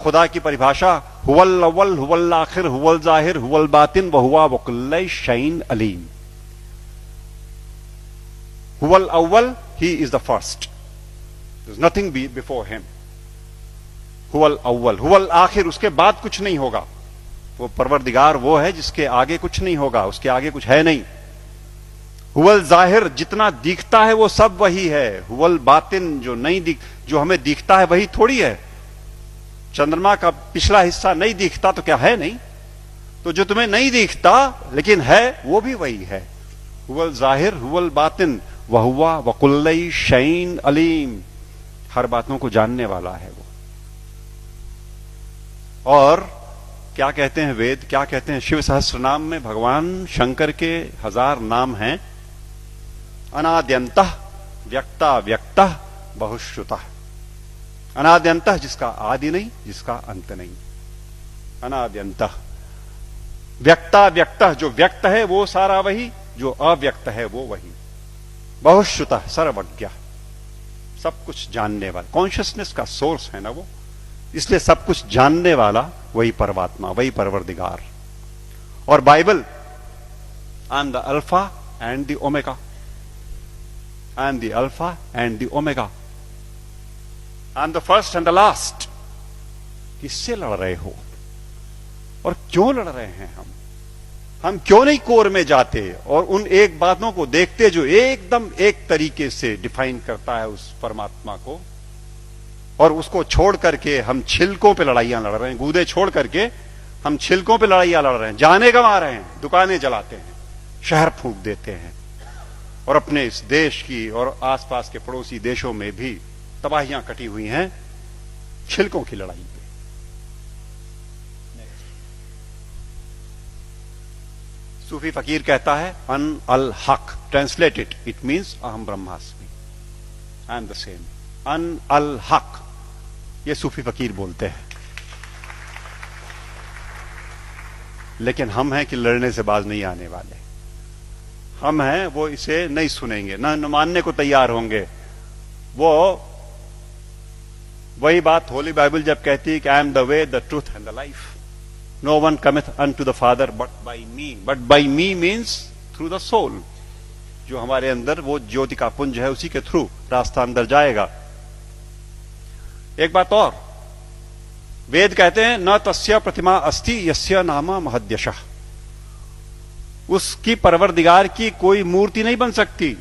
खुदा की परिभाषा हुवल अव्वल हुवल आखिर हुवल जाहिर हुवल बातिन व हुवा वकुल्ल शैइन अलीम। हुवल अव्वल, he is the first, there is nothing before him. हुवल अव्वल, हुवल आखिर, उसके बाद कुछ नहीं होगा। वो परवरदिगार वो है जिसके आगे कुछ नहीं होगा, उसके आगे कुछ है नहीं। हुवल जाहिर, जितना दिखता है वो सब वही है। हुवल बातिन, जो हमें दिखता है वही थोड़ी है। चंद्रमा का पिछला हिस्सा नहीं दिखता तो क्या है नहीं? तो जो तुम्हें नहीं दिखता लेकिन है वो भी वही है। हुवल जाहिर हुवल बातिन वहुवा वकुल्ल शैइन अलीम, हर बातों को जानने वाला है वो। और क्या कहते हैं वेद, क्या कहते हैं? शिव सहस्त्र नाम में भगवान शंकर के 1000 नाम हैं। अनाद्यंतः व्यक्ता व्यक्तः बहुश्रुतः। अनाद्यंतः, जिसका आदि नहीं, जिसका अंत नहीं। अनाद्यंतः व्यक्ता व्यक्तः, जो व्यक्त है वो सारा वही, जो अव्यक्त है वो वही। बहुश्रुतः, सर्वज्ञ, सब कुछ जानने वाला, कॉन्शियसनेस का सोर्स है ना वो, इसलिए सब कुछ जानने वाला वही परमात्मा, वही परवरदिगार। और Bible, I am the alpha and the omega, I am the alpha and the omega, I am the first and the last. किससे लड़ रहे हो और क्यों लड़ रहे हैं? हम क्यों नहीं कोर में जाते और उन एक बातों को देखते जो एकदम एक तरीके से डिफाइन करता है उस परमात्मा को, और उसको छोड़ करके हम छिलकों पे लड़ाइयां लड़ रहे हैं। गूदे छोड़ करके हम छिलकों पे लड़ाइयां लड़ रहे हैं, जाने गंवा रहे हैं, दुकानें जलाते हैं, शहर फूंक देते हैं, और अपने इस देश की और आसपास के पड़ोसी देशों में भी तबाहियां कटी हुई हैं छिलकों की लड़ाई पे। सूफी फकीर कहता है अन अल हक, ट्रांसलेटेड इट मीन्स अहम ब्रह्मास्मि, आई एम द सेम। अन अल हक, ये सूफी फकीर बोलते हैं। लेकिन हम हैं कि लड़ने से बाज नहीं आने वाले। हम हैं वो इसे नहीं सुनेंगे, न मानने को तैयार होंगे। वो वही बात होली बाइबल जब कहती है कि I am the way the truth and the life, no one cometh unto the father but by me. But by me means through the soul, जो हमारे अंदर वो ज्योति का पुंज है उसी के थ्रू रास्ता अंदर जाएगा। एक बात और, वेद कहते हैं न तस्य प्रतिमा अस्ति यस्य नामा महद्यशः, उसकी परवरदिगार की कोई मूर्ति नहीं बन सकती।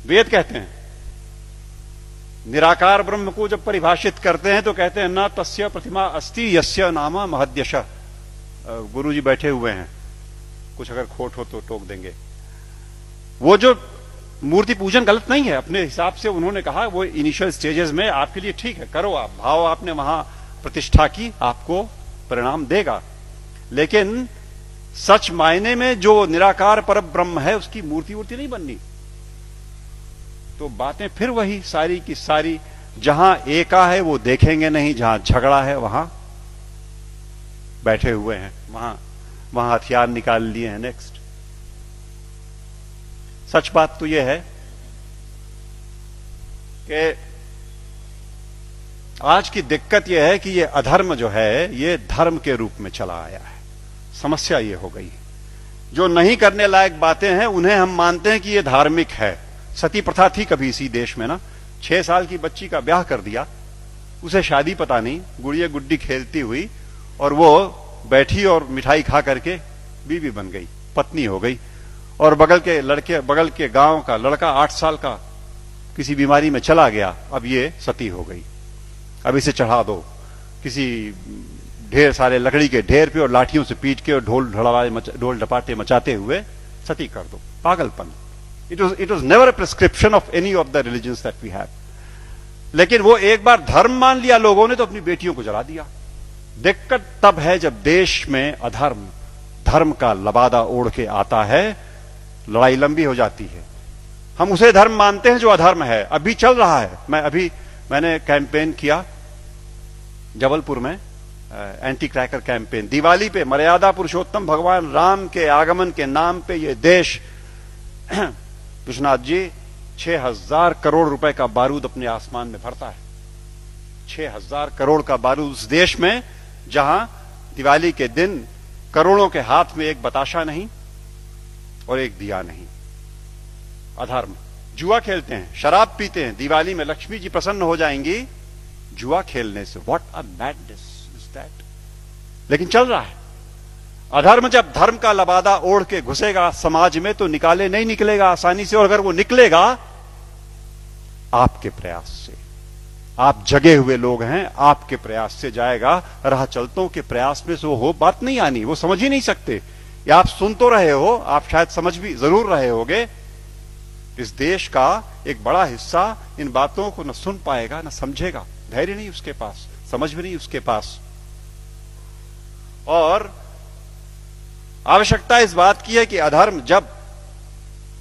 वेद कहते हैं निराकार ब्रह्म को जब परिभाषित करते हैं तो कहते हैं न तस्य प्रतिमा अस्ति यस्य नामा महद्यशः। गुरुजी बैठे हुए हैं, कुछ अगर खोट हो तो टोक देंगे। वो जो मूर्ति पूजन गलत नहीं है, अपने हिसाब से उन्होंने कहा वो इनिशियल स्टेजेस में आपके लिए ठीक है, करो आप, भाव आपने वहां प्रतिष्ठा की, आपको परिणाम देगा। लेकिन सच मायने में जो निराकार पर ब्रह्म है उसकी मूर्ति वूर्ति नहीं बननी। तो बातें फिर वही सारी की सारी, जहां एका है वो देखेंगे नहीं, जहां झगड़ा है वहां बैठे हुए हैं, वहां हथियार निकाल लिए हैं। नेक्स्ट, सच बात तो यह है कि आज की दिक्कत यह है कि ये अधर्म जो है ये धर्म के रूप में चला आया है। समस्या ये हो गई, जो नहीं करने लायक बातें हैं उन्हें हम मानते हैं कि ये धार्मिक है। सती प्रथा थी कभी इसी देश में ना, 6 साल की बच्ची का ब्याह कर दिया, उसे शादी पता नहीं, गुड़िया गुड्डी खेलती हुई, और वो बैठी और मिठाई खा करके बीवी बन गई, पत्नी हो गई। और बगल के गांव का लड़का 8 साल का किसी बीमारी में चला गया, अब ये सती हो गई। अब इसे चढ़ा दो किसी ढेर सारे लकड़ी के ढेर पे और लाठियों से पीट के और ढोल डपाटे मचाते हुए सती कर दो। पागलपन। It was never a prescription of any of the religions that we have. लेकिन वो एक बार धर्म मान लिया लोगों ने तो अपनी बेटियों को जला दिया। दिक्कत तब है जब देश में अधर्म धर्म का लबादा ओढ़ के आता है, लड़ाई लंबी हो जाती है। हम उसे धर्म मानते हैं जो अधर्म है। अभी चल रहा है, मैंने कैंपेन किया जबलपुर में, एंटी क्रैकर कैंपेन। दिवाली पे मर्यादा पुरुषोत्तम भगवान राम के आगमन के नाम पे ये देश, विश्वनाथ जी, 6000 करोड़ रुपए का बारूद अपने आसमान में भरता है। 6,000 करोड़ का बारूद उस देश में जहां दिवाली के दिन करोड़ों के हाथ में एक बताशा नहीं और एक दिया नहीं। अधर्म। जुआ खेलते हैं, शराब पीते हैं, दिवाली में लक्ष्मी जी प्रसन्न हो जाएंगी जुआ खेलने से। What a madness is that. लेकिन चल रहा है। अधर्म जब धर्म का लबादा ओढ़ के घुसेगा समाज में तो नहीं निकलेगा आसानी से, और अगर वो निकलेगा आपके प्रयास से। आप जगे हुए लोग हैं, आपके प्रयास से जाएगा। राह चलतों के प्रयास में से वो बात नहीं आनी, वो समझ ही नहीं सकते। या आप सुन तो रहे हो, आप शायद समझ भी जरूर रहे होगे। इस देश का एक बड़ा हिस्सा इन बातों को न सुन पाएगा न समझेगा। धैर्य नहीं उसके पास, समझ भी नहीं उसके पास। और आवश्यकता इस बात की है कि अधर्म जब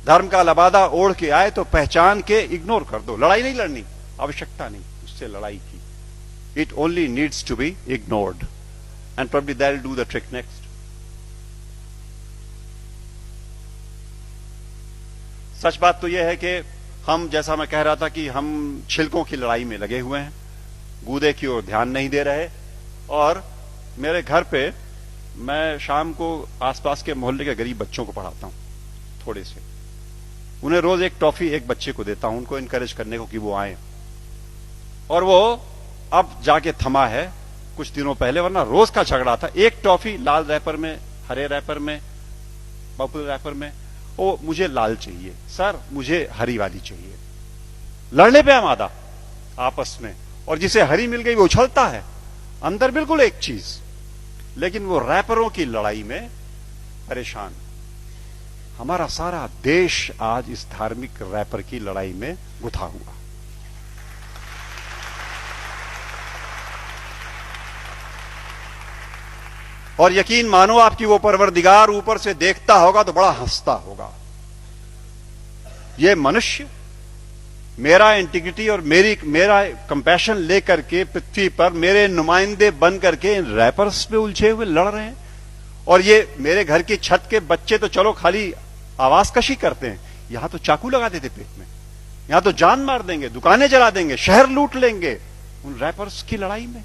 धर्म का लबादा ओढ़ के आए तो पहचान के इग्नोर कर दो। लड़ाई नहीं लड़नी, आवश्यकता नहीं उससे लड़ाई की। It only needs to be ignored and probably that will do the trick next. सच बात तो यह है कि हम, जैसा मैं कह रहा था, कि हम छिलकों की लड़ाई में लगे हुए हैं, गूदे की ओर ध्यान नहीं दे रहे। और मेरे घर पे मैं शाम को आसपास के मोहल्ले के गरीब बच्चों को पढ़ाता हूं, थोड़े से। उन्हें रोज एक टॉफी एक बच्चे को देता हूं, उनको इनकरेज करने को कि वो आए। और वो अब जाके थमा है कुछ दिनों पहले, वरना रोज का झगड़ा था। एक टॉफी लाल रैपर में, हरे रैपर में, पर्पल रैपर में। ओ मुझे लाल चाहिए सर, मुझे हरी वाली चाहिए। लड़ने पे आमादा आपस में। और जिसे हरी मिल गई वो उछलता है, अंदर बिल्कुल एक चीज, लेकिन वो रैपरों की लड़ाई में परेशान। हमारा सारा देश आज इस धार्मिक रैपर की लड़ाई में गुथा हुआ। और यकीन मानो आपकी वो परवरदिगार ऊपर से देखता होगा तो बड़ा हंसता होगा। ये मनुष्य मेरा इंटीग्रिटी और मेरा कंपैशन लेकर के पृथ्वी पर मेरे नुमाइंदे बन करके इन रैपर्स में उलझे हुए लड़ रहे हैं। और ये मेरे घर की छत के बच्चे तो चलो खाली आवाज कशी करते हैं, यहां तो चाकू लगा देते पेट में, यहां तो जान मार देंगे, दुकानें जला देंगे, शहर लूट लेंगे। उन रैपर्स की लड़ाई में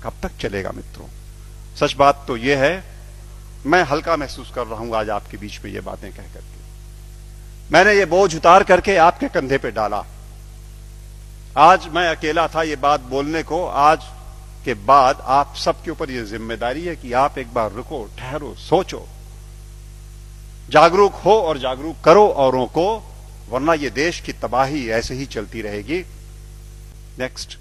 कब तक चलेगा मित्रों? सच बात तो यह है, मैं हल्का महसूस कर रहा हूं आज आपके बीच में ये बातें कह करके। मैंने ये बोझ उतार करके आपके कंधे पे डाला। आज मैं अकेला था ये बात बोलने को। आज के बाद आप सबके ऊपर ये जिम्मेदारी है कि आप एक बार रुको, ठहरो, सोचो, जागरूक हो और जागरूक करो औरों को, वरना ये देश की तबाही ऐसे ही चलती रहेगी। नेक्स्ट।